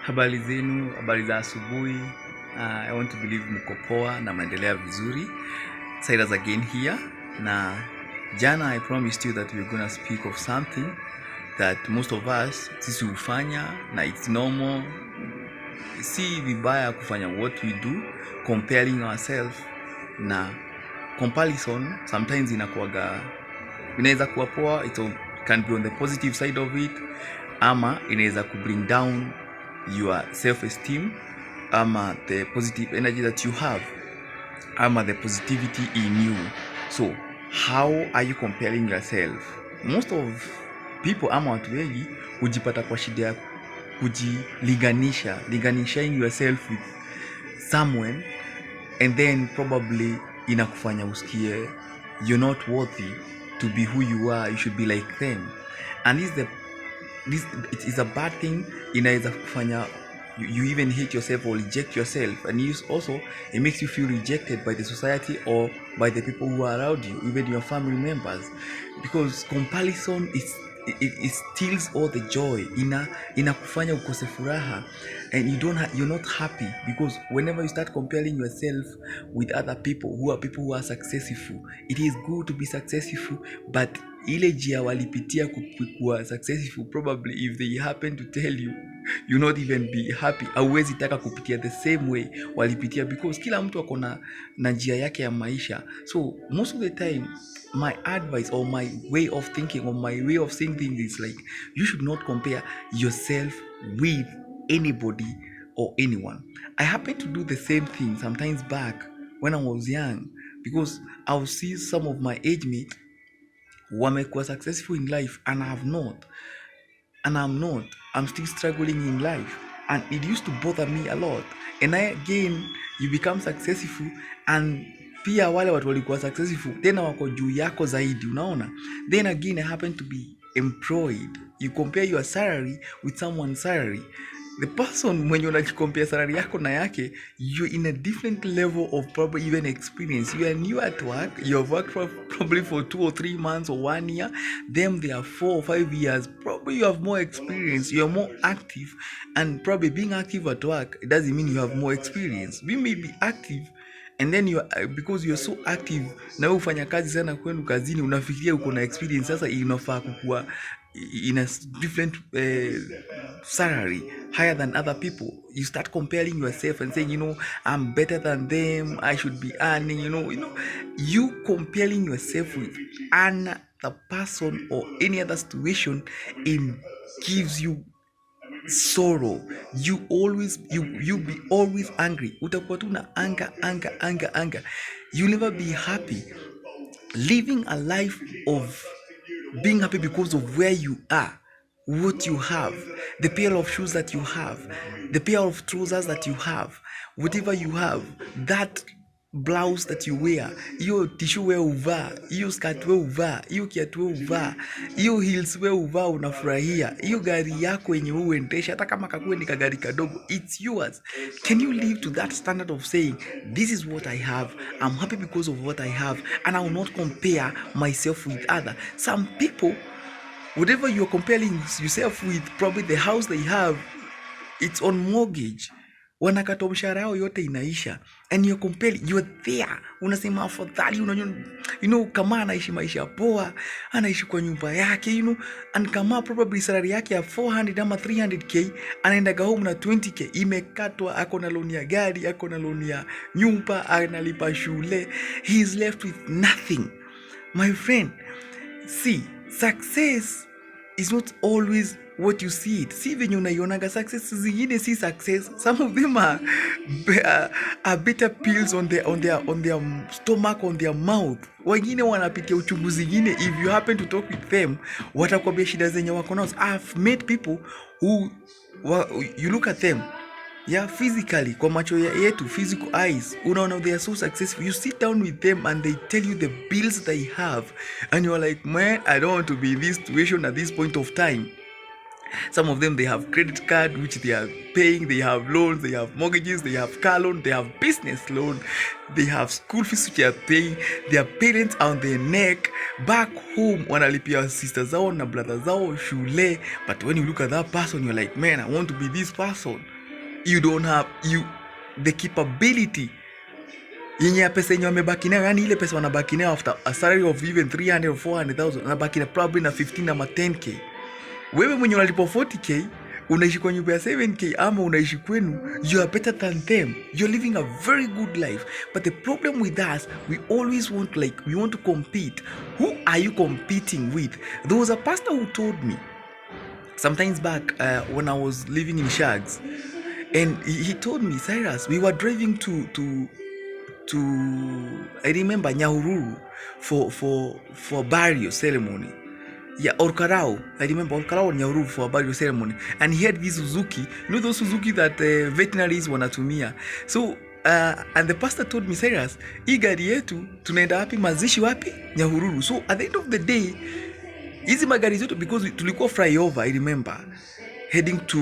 Habari zenu, habari za asubuhi. I want to believe mko poa na maendelea vizuri. Cyrus again here. Na jana I promised you that we're gonna speak of something that most of us sisi hufanya na it's normal. Si vibaya kufanya what we do, comparing ourselves, na comparison sometimes inaweza kuwa poa. It can be on the positive side of it, ama inaweza bring down your self-esteem, ama the positive energy that you have, ama the positivity in you. So how are you comparing yourself? Most of people, ama watu wengi, hujipata kwa shida ya kujilinganishing yourself with someone, and then probably inakufanya usikie you're not worthy to be who you are. You should be like them, and it is a bad thing. Inaweza kufanya you even hate yourself or reject yourself, and it makes you feel rejected by the society or by the people who are around you, even your family members, because comparison it steals all the joy. Inakufanya ukose furaha, and you're not happy, because whenever you start comparing yourself with other people who are successful, it is good to be successful, but ile jia walipitia kuwa successful, probably if they happen to tell you, you not even be happy. Hauwezi taka kupitia the same way walipitia, because kila mtu ako na njia yake ya maisha. So most of the time, my advice or my way of thinking or my way of seeing things is like, you should not compare yourself with anybody or anyone. I happen to do the same thing sometimes back when I was young, because I'll see some of my age mates wamekuwa successful in life, and I'm not. I'm still struggling in life, and it used to bother me a lot. And again, you become successful, and pia wale watu walikuwa successful tena wako juu yako zaidi, unaona. Then again, I happen to be employed. You compare your salary with someone's salary. The person, when you compare salary yako na yake, you're in a different level of probably even experience. You are new at work. You have worked probably for 2 or 3 months or 1 year. Them, they are 4 or 5 years. Probably you have more experience. You are more active, and probably being active at work, it doesn't mean you have more experience. We may be active, and then because you're so active na wewe ufanya kazi sana kwenu kazini, unafikiria uko na experience. Sasa inafaa kukua in a different salary, higher than other people. You start comparing yourself and saying, I'm better than them, I should be earning, you comparing yourself with another person or any other situation, it gives you sorrow. You be always angry. Utakuwa tu na anger. You'll never be happy. Living a life of being happy because of where you are, what you have, the pair of shoes that you have, the pair of trousers that you have, whatever you have, that blouse that you wear, hiyo tissue wewe uvaa, hiyo skirt wewe uvaa, hiyo kiatu wewe uvaa, hiyo heels wewe uvaa, unafurahia, hiyo gari yako yenye wewe uendesha, hata kama kakuwe ni kagari kadogo, it's yours. Can you live to that standard of saying, this is what I have, I'm happy because of what I have, and I will not compare myself with other? Some people, whatever you're comparing yourself with, probably the house they have, it's on mortgage. Wanakata mshahara yao yote inaisha, and you're comparing, you're there, unasema afadhali, kama anaishi maisha poa, anaishi kwa nyumba yake, and kama probably salary yake ya 400 ama 300k, anaenda home na 20k imekatwa, ako na loan ya gari, ako na loan ya nyumba, analipa shule, he is left with nothing. My friend, see, success is not always what you see it. Si venye unaionaga success, zingine si success. Some of them are bitter pills on their stomach, on their mouth. Wengine wanapitia uchungu zingine. If you happen to talk with them, watakwambia shida zenye wako nazo. I've met people who you look at them, physically, kwa macho yetu, physical eyes, unaona they are so successful. You sit down with them and they tell you the bills they have, and you're like, man, I don't want to be in this situation at this point of time. Some of them, they have credit card which they are paying, they have loans, they have mortgages, they have car loan, they have business loan, they have school fees which they are paying, their parents on their neck. Back home, wanalipia sisters zao na brothers zao shule. But when you look at that person, you're like, man, I want to be this person. you don't have the capability yenye pesa yenye wamebaki nayo, yani ile pesa wanabaki nayo after a salary of even 300 or 400,000, wanabaki na probably na 15 ama 10k. Wewe mwenye unalipa 40k unaishi kwa nyumba ya 7k ama unaishi kwenu, you are better than them. You're living a very good life. But the problem with us, we always want to compete. Who are you competing with? There was a pastor who told me sometimes back when I was living in Shags, and he told me, Cyrus, we were driving to I remember Nyahururu for burial ceremony. Yeah, Orkarao. I remember Orkarao and Nyahururu for a burial ceremony. And he had this Suzuki. You know those Suzuki that veterinaries wanatumia. So and the pastor told me, Cyrus, hii gari yetu tunaenda wapi? Mazishi wapi? Nyahururu. So at the end of the day, hizi magari zote, because tulikuwa flyover, I remember, heading to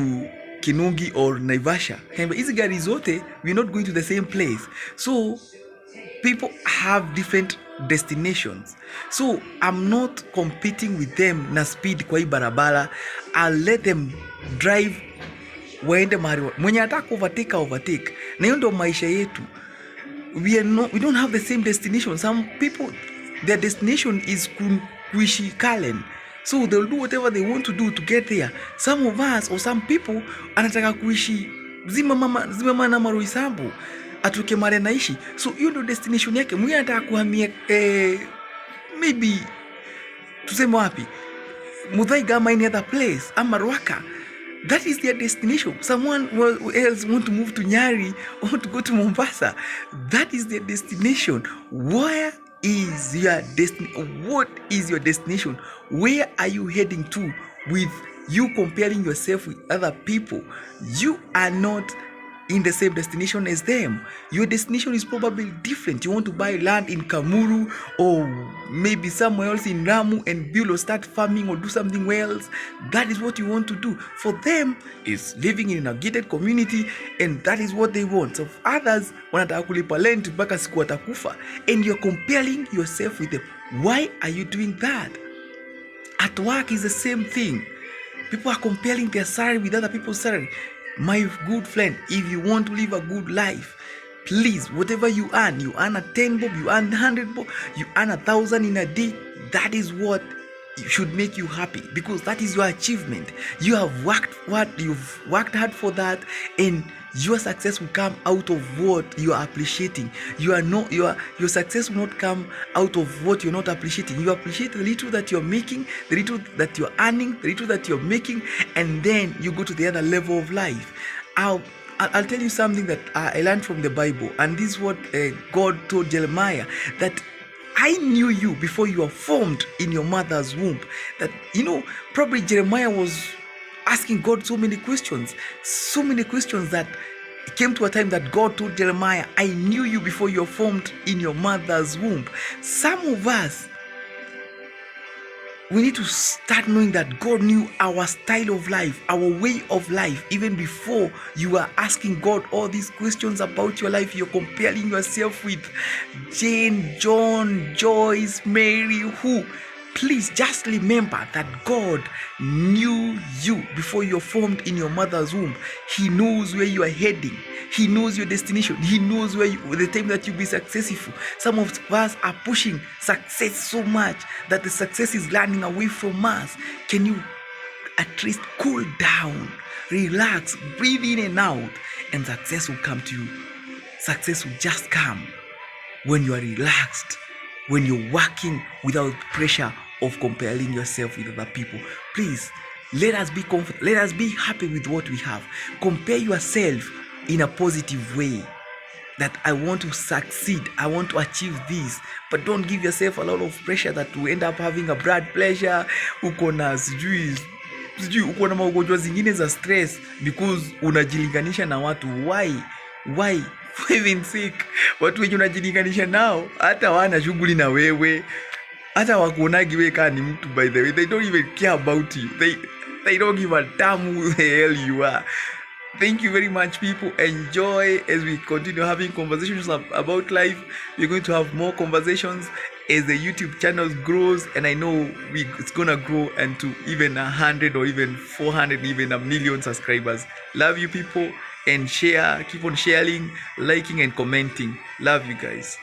Kinungi or Naivasha. Hizi gari zote, we're not going to the same place. So people have different destinations. So I'm not competing with them na speed kwa hii barabara. I'll let them drive waende mahali mwenye ataka overtake. Na hiyo ndio maisha yetu. We don't have the same destination. Some people, their destination is kuishi Kalen. So they'll do whatever they want to do to get there. Some of us or some people anataka kuishi Zimama na Maruisambu atuke mare naishi. So hiyo ndio destination yake. Mwenye anataka kuhamia maybe tuseme wapi, Muthaiga ama any other place, ama Ruaka. That is their destination. Someone else want to move to Nyari or to go to Mombasa. That is their destination. Where is your what is your destination? Where are you heading to? With you comparing yourself with other people, you are not in the same destination as them. Your destination is probably different. You want to buy land in Kamuru or maybe somewhere else in Ramu and build or start farming or do something else. That is what you want to do. For them, is living in a gated community, and that is what they want. So others wanataka kulipa rent mpaka siku watakufa, and you're comparing yourself with them. Why are you doing that? At work is the same thing. People are comparing their salary with other people's salary. My good friend, if you want to live a good life, please, whatever you earn a 10 bob, you earn 100 bob, you earn 1,000 in a day, that is what should make you happy, because that is your achievement. You have you've worked hard for that, and your success will come out of what you are appreciating. Your success will not come out of what you're not appreciating. You appreciate the little that you're making, the little that you're earning, the little that you're making, and then you go to the other level of life. I'll tell you something that I learned from the Bible, and this is what God told Jeremiah, that I knew you before you were formed in your mother's womb. That, probably Jeremiah was asking God so many questions that it came to a time that God told Jeremiah, I knew you before you were formed in your mother's womb. Some of us, we need to start knowing that God knew our style of life, our way of life, even before you are asking God all these questions about your life. You're comparing yourself with Jane, John, Joyce, Mary, who? Please just remember that God knew you before you're formed in your mother's womb. He knows where you are heading. He knows your destination. He knows the time that you'll be successful. Some of us are pushing success so much that the success is running away from us. Can you at least cool down, relax, breathe in and out, and success will come to you. Success will just come when you are relaxed, when you're working without pressure of comparing yourself with other people. Please, let us be comfortable. Let us be happy with what we have. Compare yourself in a positive way, that I want to succeed, I want to achieve this, but don't give yourself a lot of pressure that you end up having a blood pressure, uko na sijui uko na magonjwa zingine za stress because unajilinganisha na watu. Why? For even sick, watu wenye unajilinganisha nao hata wana shughuli na wewe, hata wakuonagi wewe kama ni mtu. By the way, they don't even care about you. They don't give a damn who the hell you are. Thank you very much, people. Enjoy as we continue having conversations about life. We're going to have more conversations as the YouTube channel grows, and I know it's gonna grow into even 100 or even 400, even 1 million subscribers. Love you, people. and share. Keep on sharing, liking, and commenting. Love you guys.